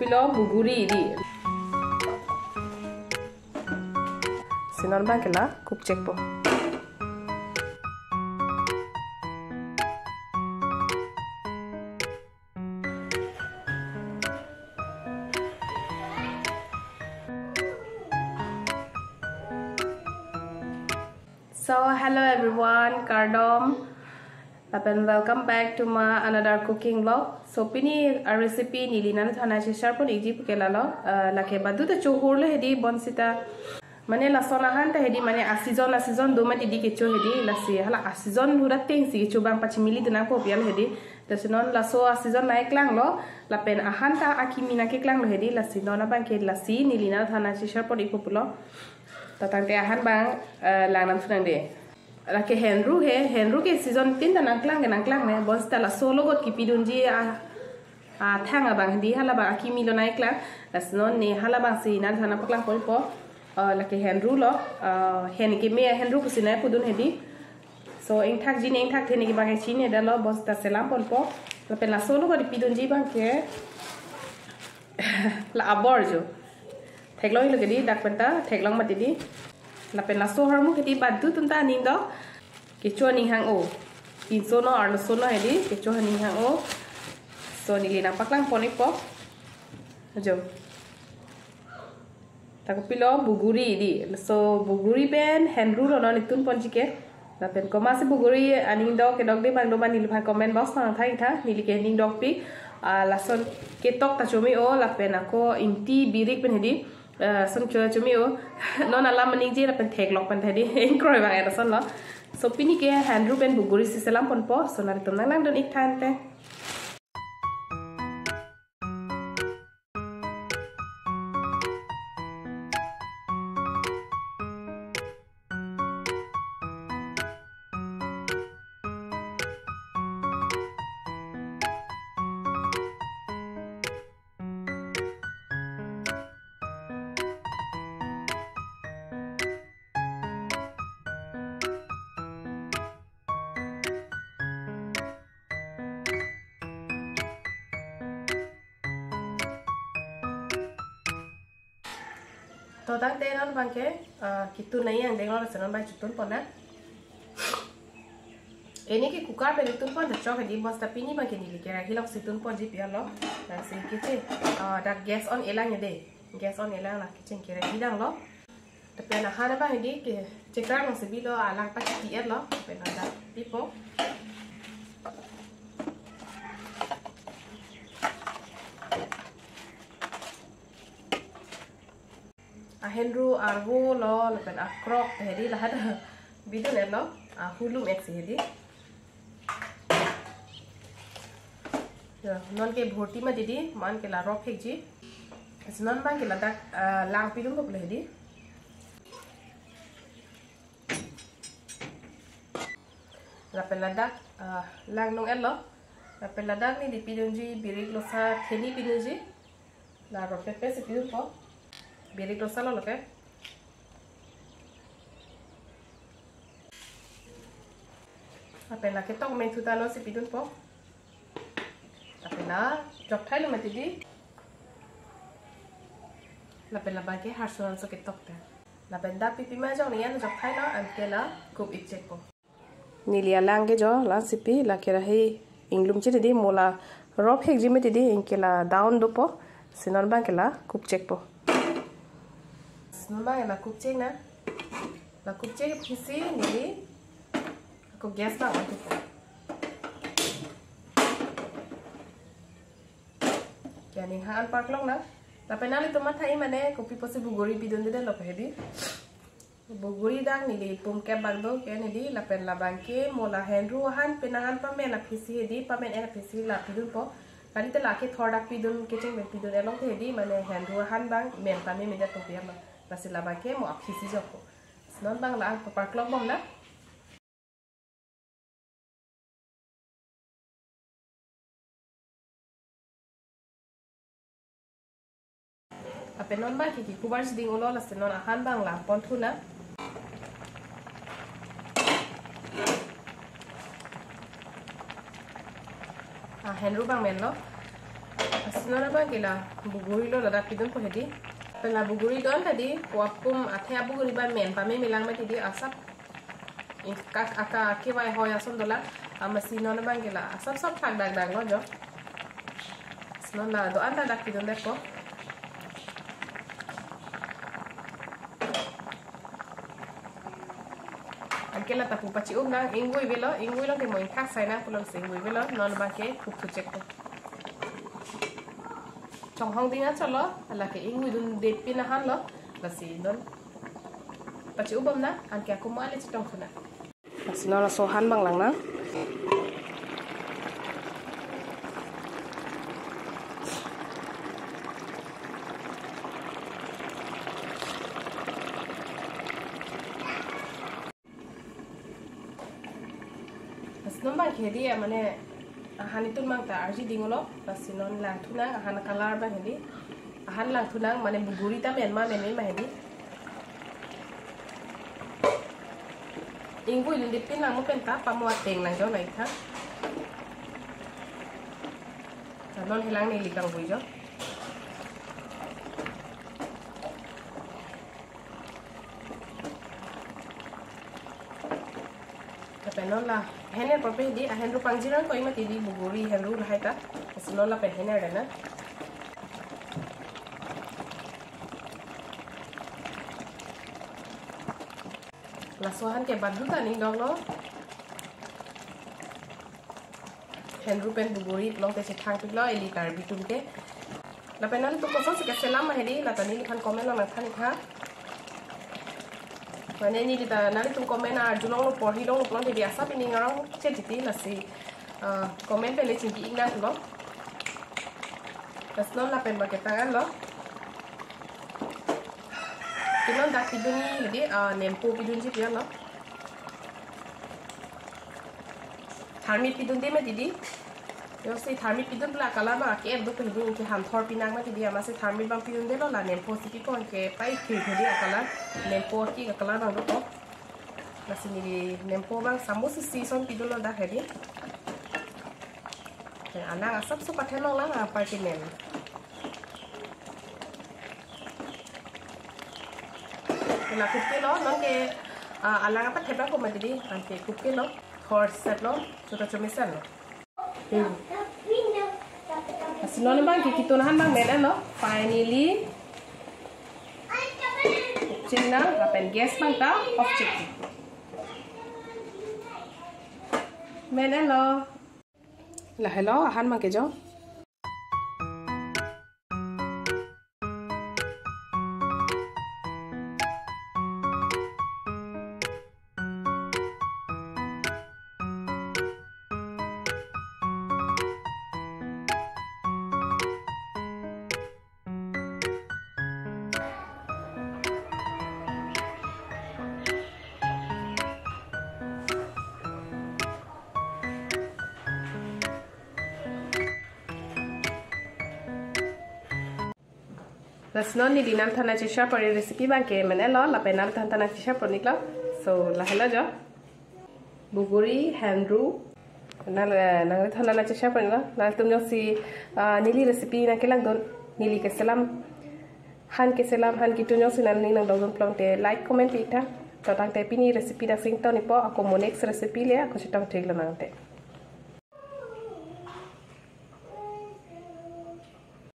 pilo buguri di sinon bang kela kup cek po So hello everyone, Kardom, and welcome back to my another cooking vlog. So pini a recipe ni lina thana share pon iji pukela lo lake badu ta chohor le hedi bonsita mane la sona han ta hedi mane a season do mati di kecho hedi la si hala a season hura ting si kecho bang pachimili dina ko pial hedi ta sinon la so a season naik lang lo la pen a han ta akimina ke klang lo hedi la si nona bang ke la si ni lina thana share pon ipopulo tatang te ahan bang lang nam sunang de lake Henru ke season tin ta nangklang ne bonsta la solo got ki pidunji a thanga bang di hala bang aki milo nai klang asnon ne hala bang si nan thana paklang pol po lake Henru lo hen ke me Henru ku sinai pudun hedi so eng thak jin eng thak theni ki bang e chine da lo bonsta selam pol po la pe la solo got pidunji bang ke la aborjo Theklong lo kedi dak penta theklong mati di la pen la so harmu kedi badu tunta ning do kecho ning hang o tin sono ar lo sono hedi kecho ning hang o so ni lina paklang poni po jo tako pilo buguri di so buguri ben Henru lo no nitun ponjike la pen koma se buguri aning do ke dog de bang do ban nil pha comment box na thai tha nili ke ning dog pi la son ketok ta chomi o la pen ako inti birik pen hedi son cumi o non alam meninji la pen thek lok pen thedi enkroi bang era son lo so pini ke Henru ben buguri si selam pon po so nar tum nang don ik thante to dang te non bang ke kitu nai yang deng lo sanon bai chutun pon na ini ki kukar pe ditun pon da chok di bos tapi ni bang ke ni ke ra hilok situn pon ji pia lo da se kite da gas on elang de gas on elang la kitchen ke ra hidang lo tapi na hana bang di ke cekra no se bi lo alang pa ti er lo pe na da pipo Henru argo lo lepen akrok hedi lah ada bidun lo hulum ek hedi non ke bhorti ma didi man ke la rok hek ji non bang ke la dak lang pidum ko hedi la pen la dak lang nong lo la pen la dak ni di pidun ji birik lo sa theni pidun ji la rok pe se pidun ko birik lo salo loke apela ke tok men thuta no si pidun po apela jok thai lo mati di la pela ba ke harson so ke tok ta la benda pipi ma jong ni an jok thai no an ke la kup ik chek po nilia lang ke jo la sipi la ke ra he inglum chi di mola rop hek ji meti di inke la down do po sinon bang ke la kup chek po Nomba la kupcek na la kupcek phisi ni ko gas ba on to yani ha an park long na la penali to mathai mane kopi posi bugori bidon de lo hedi bugori dang ni di pum ke bang do ke ni di la pen la bangke mola Henru han penahan pa me la phisi hedi pa men era phisi la bidon po kali te la ke thoda bidon kitchen me bidon elong hedi mane Henru han bang men pa me me da to pia ma Nasi laba ke mo apisi joko. Senon bang la park long bom na. Apenon bang ki kubar siding ulo la senon ahan bang la pon thuna. Henru bang men lo. Asinona bang kila buguri lo ladak pidun po hedi. Pela buguri don tadi wapum athe buguri ba men pa me milang ma tidi asap. Kak aka kiwai hoya sondola amasinona bang kila asap sap thak dag lo jo. Asinona do anda dak pidun depo. Kela tapu paci nang ingui lo ke mo ingkak sai na pulang singui velo non ba ke kup cek ko chong hong dinga chalo ala ke ingui dun de pina han lo la si don paci ubam na an ke aku male chitong khuna asino la so han bang lang na Nombang kedi ya mane ahan itu mang ta arji dingolo pasinon lang tunang ahan kalar bang hedi ahan lang tunang mane buguri ta men ma hedi ingbu ilin dipin lang mo penta pamuat teng lang jo lai tha non hilang ni likang bui jo penon la hener prope di henru pangjirang ko imati di buguri henru haita asinon la pe hener dena la sohan ke badhuta ning dong lo henru pen buguri long te chithang tu lo eli tar bitum ke la penon tu ko so se selam ma hedi la tani likhan comment lo na thani tha Mana ni kita nanti tu komen julong lo porhi long lo pulang jadi asap ini ngarang cediti nasi komen pele cingki ingna tu lo terus non lapen pakai tangan lo kita dah pidun ni jadi nempo pidun sih dia lo tharmit pidun deh jadi yo si tharmit pidun pula kalau bang ke abdo pidun ke ham thor pinang mah jadi ama si tharmit bang pidun deh lo lah nempo sih kon ke pai kiri jadi akala nempo ki akala bang do nasi ni nempo bang samus si son pidun lo dah hedi anak asap so paten lo lah apa ki nem kena kupi lo non ke alang apa theba ko mah jadi anke kupi lo thor set lo sudah cumisan lo Asinon bang kita nahan bang menen lo finally cina apen gas bang ta off check menen lo lah hello ahan bang ke jo Rasnon ni dinam thana chesha pari recipe bang ke mane lo la penal thana chesha pari nikla so la hela jo buguri henru nal nang thana na chesha pari la tum jo si nili recipe na kelang don nili ke salam han ki tunyo si nal ni nang don plong te like comment pi tha to tang te pini recipe da sing to ni po ako mo next recipe le ako chitang thik la nang te